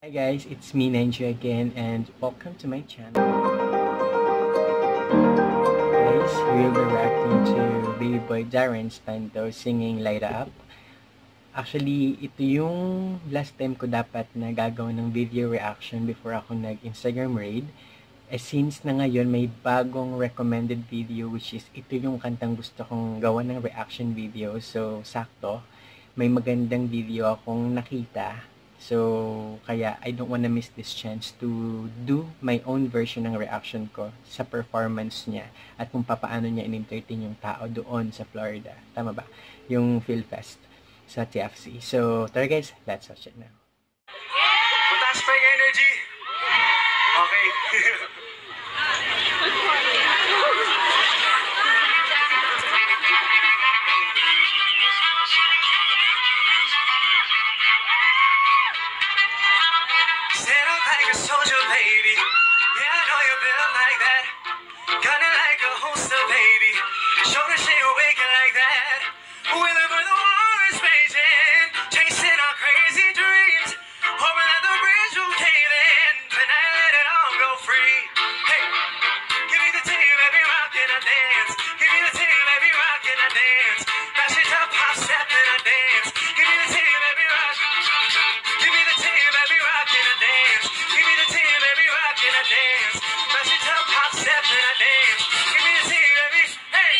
Hi guys, it's me Nanjo again and welcome to my channel. Guys, we'll be reacting to Baby Boy Darren Espanto singing Light Up. Actually, ito yung last time ko dapat na gagawa ng video reaction before ako nag-Instagram raid. Since na ngayon may bagong recommended video which is ito yung kantang gusto kong gawa ng reaction video. So, sakto. May magandang video akong nakita. So, kaya I don't wanna miss this chance to do my own version ng reaction ko sa performance niya at kung paano niya in-entertain yung tao doon sa Florida. Tama ba? Yung PhilFest sa TFC. So, tara guys, let's watch it now. Mataas pa yung energy. Okay. Stand up like a soldier, baby. Yeah, I know you built like that. Gunning like a holster, baby. Shoulder shake waking like that. Whenever the war is raging, chasing our crazy dreams. Hoping that the bridge will cave in. Tonight, let it all go free. Hey, give me the team, baby, rockin' a dance. Give me the team, baby, rockin' a dance. Mash it up, hop, step, and a dance. Give me the team, baby, rock. Give me the team, baby, rockin' a dance. Give me the team, baby, rockin' a dance. Mash it up, hop, step, and a dance. Give me the team, baby, hey.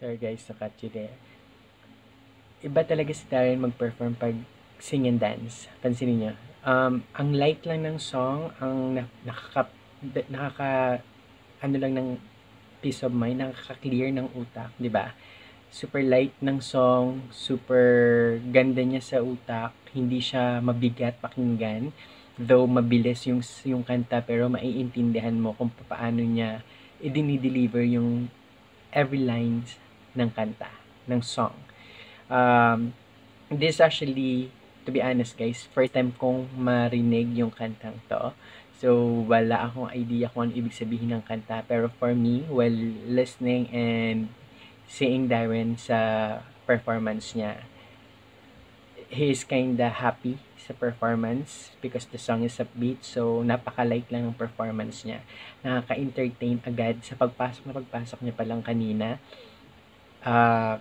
Sorry guys, nakat you there. Iba talaga si Darren mag-perform pag sing and dance. Pansinin niyo. Ang light lang ng song, ang nakaka ano lang ng peace of mind, nakaka-clear ng utak, 'di ba? Super light ng song, super ganda niya sa utak, hindi siya mabigat pakinggan, though mabilis yung kanta pero maiintindihan mo kung paano niya i-deliver yung every lines ng kanta, ng song. This actually, to be honest guys, first time kong marinig yung kantang to. So, wala akong idea kung ano ibig sabihin ng kanta. Pero for me, while listening and seeing Darren sa performance niya, he is kinda happy sa performance because the song is upbeat. So, napaka-light lang ng performance niya. Nakaka-entertain agad sa pagpasok niya pa lang kanina.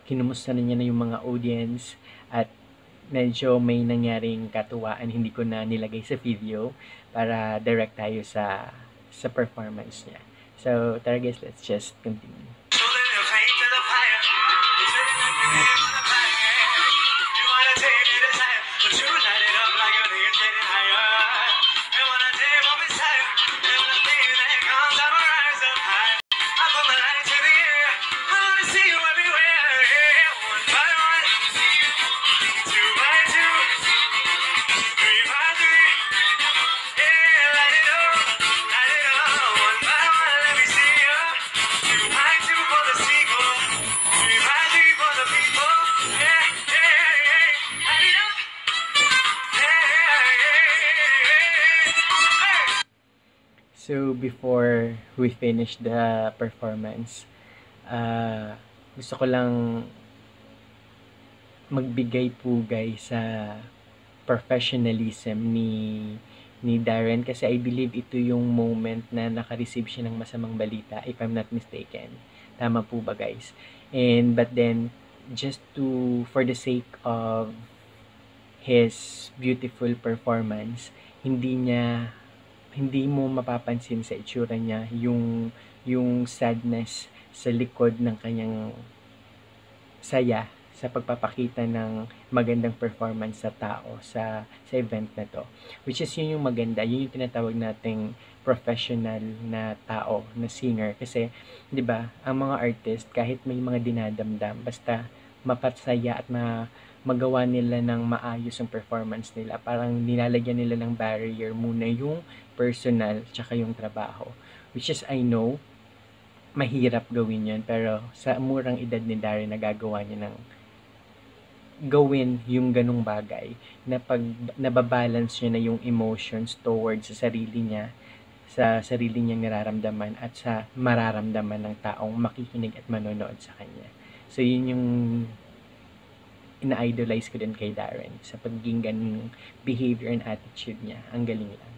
Kinumusta na niya na yung mga audience at medyo may nangyaring katuwaan, hindi ko na nilagay sa video para direct tayo sa performance niya. So, tara guys, let's just continue. So, before we finish the performance, gusto ko lang magbigay pugay sa professionalism ni Darren kasi I believe ito yung moment na naka-receive siya ng masamang balita, if I'm not mistaken. Tama po ba guys? But then, just for the sake of his beautiful performance, hindi mo mapapansin sa itsura niya yung sadness sa likod ng kanyang saya sa pagpapakita ng magandang performance sa tao sa event na to, which is yun yung maganda, yun yung tinatawag nating professional na tao, na singer kasi 'di ba ang mga artist kahit may mga dinadamdam basta mapasaya at magawa nila ng maayos ang performance nila. Parang nilalagyan nila ng barrier muna yung personal tsaka yung trabaho. Which is, I know, mahirap gawin yun. Pero sa murang edad ni Darren, nagagawa niya ng gawin yung ganung bagay na pag nababalance niya na yung emotions towards sa sarili niyang nararamdaman at sa mararamdaman ng taong makikinig at manonood sa kanya. So, yun yung ina-idolize ko din kay Darren sa pagiging ganung behavior and attitude niya. Ang galing lang.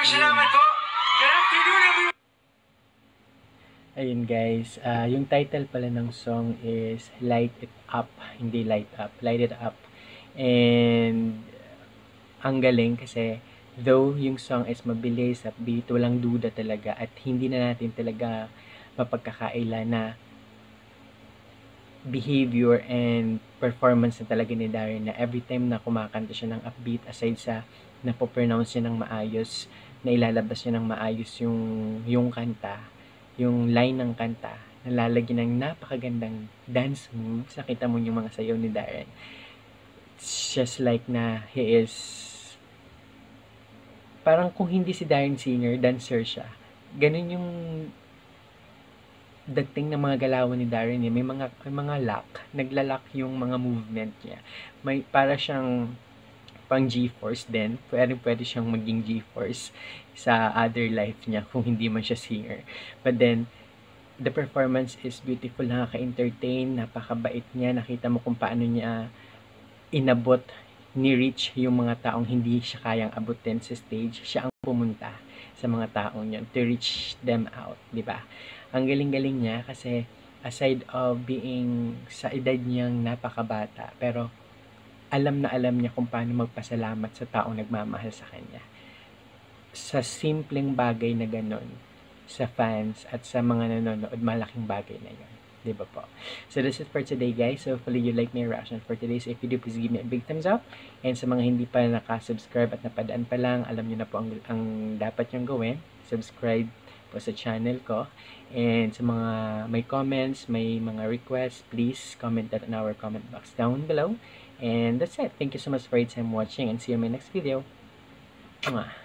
Salamat po. Good afternoon, everyone. Ayun guys, yung title pala ng song is Light It Up, hindi Light Up, Light It Up. And ang galing kasi though yung song is mabilis, upbeat, walang duda talaga at hindi na natin talaga mapagkakaila na behavior and performance na talaga ni Darren na every time na kumakanta siya ng upbeat, aside sa napopronounce niya ng maayos, na ilalabas niya ng maayos yung kanta, yung line ng kanta, nalalagyan ng napakagandang dance moves. Nakita mo yung mga sayaw ni Darren. It's just like na he is parang kung hindi si Darren singer, dancer siya. Ganun yung dating ng mga galawan ni Darren niya. May mga lock. Naglalak yung mga movement niya. May para siyang pang G-Force din. Pwede siyang maging G-Force sa other life niya kung hindi man siya singer. But then, the performance is beautiful, nakaka-entertain, napakabait niya. Nakita mo kung paano niya inabot, ni-reach yung mga taong hindi siya kayang abutin sa stage. Siya ang pumunta sa mga taong yun to reach them out, di ba? Ang galing-galing niya kasi aside of being sa edad niyang napakabata, pero alam na alam niya kung paano magpasalamat sa taong nagmamahal sa kanya. Sa simpleng bagay na ganun, sa fans at sa mga nanonood, malaking bagay na yun. Diba po? So, this is for today, guys. So, hopefully you like my reaction for today's video. Please give me a big thumbs up. And sa mga hindi pa nakasubscribe at napadaan pa lang, alam niyo na po ang dapat niyong gawin. Subscribe po sa channel ko. And sa mga may comments, may mga requests, please comment that in our comment box down below. And that's it. Thank you so much for your time watching and see you in my next video. Mwah.